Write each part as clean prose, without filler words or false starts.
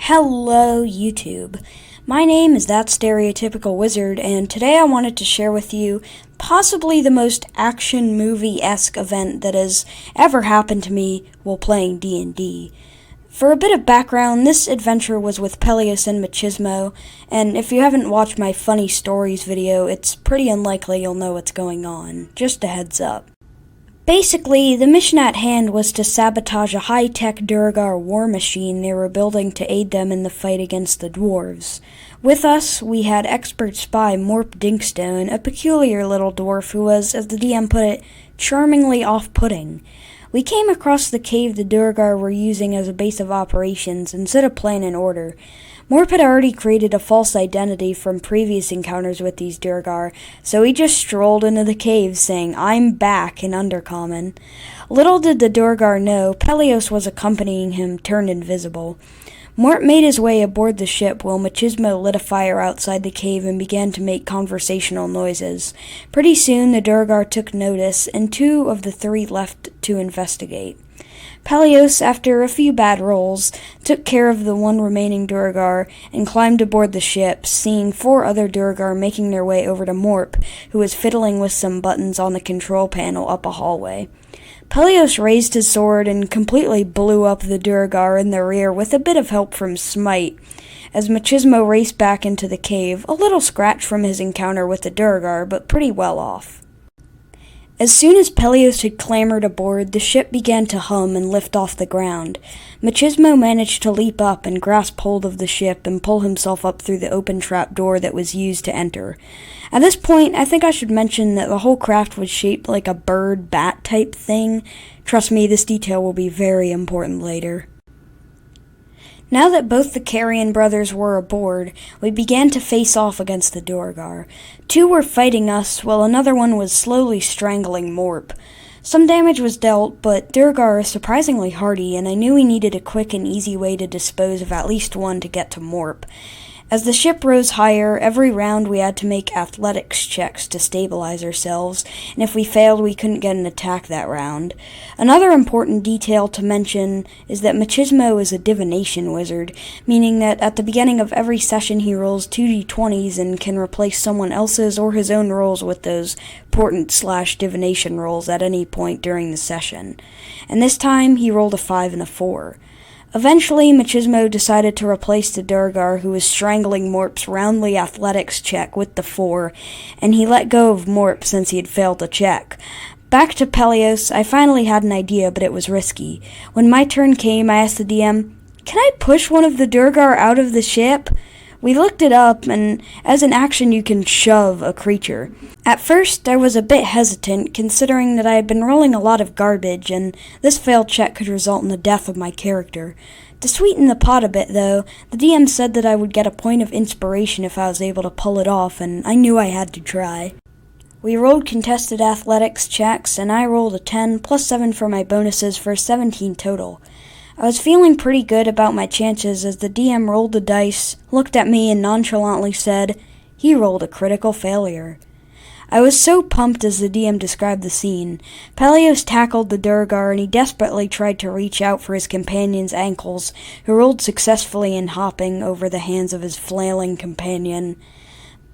Hello YouTube, my name is That Stereotypical Wizard, and today I wanted to share with you possibly the most action movie-esque event that has ever happened to me while playing D&D. For a bit of background, this adventure was with Pelios and Machismo, and if you haven't watched my funny stories video, it's pretty unlikely you'll know what's going on. Just a heads up. Basically, the mission at hand was to sabotage a high-tech Duergar war machine they were building to aid them in the fight against the dwarves. With us, we had expert spy Morp Dinkstone, a peculiar little dwarf who was, as the DM put it, charmingly off-putting. We came across the cave the Duergar were using as a base of operations and set a plan in order. Morp had already created a false identity from previous encounters with these Duergar, so he just strolled into the cave saying, "I'm back," in Undercommon. Little did the Duergar know, Pelios was accompanying him, turned invisible. Morp made his way aboard the ship while Machismo lit a fire outside the cave and began to make conversational noises. Pretty soon the Duergar took notice, and 2 of the 3 left to investigate. Pelios, after a few bad rolls, took care of the 1 remaining Duergar and climbed aboard the ship, seeing 4 other Duergar making their way over to Morp, who was fiddling with some buttons on the control panel up a hallway. Pelios raised his sword and completely blew up the Duergar in the rear with a bit of help from Smite, as Machismo raced back into the cave, a little scratched from his encounter with the Duergar, but pretty well off. As soon as Pelios had clambered aboard, the ship began to hum and lift off the ground. Machismo managed to leap up and grasp hold of the ship and pull himself up through the open trap door that was used to enter. At this point, I think I should mention that the whole craft was shaped like a bird-bat type thing. Trust me, this detail will be very important later. Now that both the Carrion brothers were aboard, we began to face off against the Duergar. 2 were fighting us, while another one was slowly strangling Morp. Some damage was dealt, but Duergar is surprisingly hardy, and I knew we needed a quick and easy way to dispose of at least one to get to Morp. As the ship rose higher, every round we had to make athletics checks to stabilize ourselves, and if we failed, we couldn't get an attack that round. Another important detail to mention is that Machismo is a divination wizard, meaning that at the beginning of every session he rolls 2d20s and can replace someone else's or his own rolls with those portent/divination rolls at any point during the session. And this time, he rolled a 5 and a 4. Eventually, Machismo decided to replace the Duergar who was strangling Morp's roundly athletics check with the 4, and he let go of Morp since he had failed the check. Back to Pelios, I finally had an idea, but it was risky. When my turn came, I asked the DM, "Can I push one of the Duergar out of the ship?" We looked it up, and as an action you can shove a creature. At first, I was a bit hesitant, considering that I had been rolling a lot of garbage, and this failed check could result in the death of my character. To sweeten the pot a bit, though, the DM said that I would get a point of inspiration if I was able to pull it off, and I knew I had to try. We rolled contested athletics checks, and I rolled a 10, plus 7 for my bonuses for 17 total. I was feeling pretty good about my chances as the DM rolled the dice, looked at me, and nonchalantly said, "He rolled a critical failure." I was so pumped as the DM described the scene. Pelios tackled the Duergar, and he desperately tried to reach out for his companion's ankles, who rolled successfully in hopping over the hands of his flailing companion.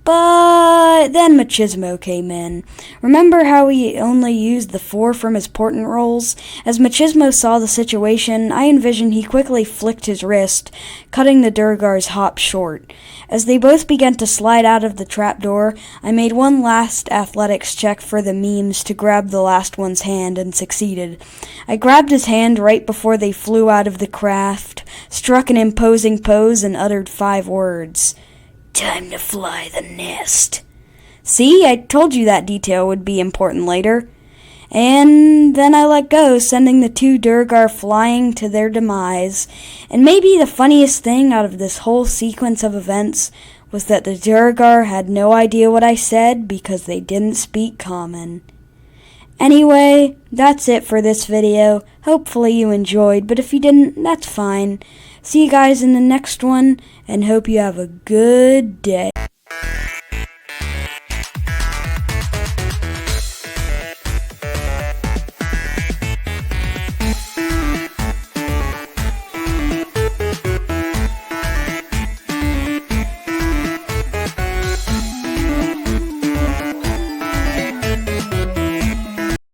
But then Machismo came in. Remember how he only used the 4 from his portent rolls? As Machismo saw the situation, I envisioned he quickly flicked his wrist, cutting the Duergar's hop short. As they both began to slide out of the trapdoor, I made one last athletics check for the memes to grab the last one's hand and succeeded. I grabbed his hand right before they flew out of the craft, struck an imposing pose, and uttered 5 words. "Time to fly the nest." See, I told you that detail would be important later. And then I let go, sending the 2 Duergar flying to their demise. And maybe the funniest thing out of this whole sequence of events was that the Duergar had no idea what I said because they didn't speak common. Anyway, that's it for this video. Hopefully you enjoyed, but if you didn't, that's fine. See you guys in the next one, and hope you have a good day.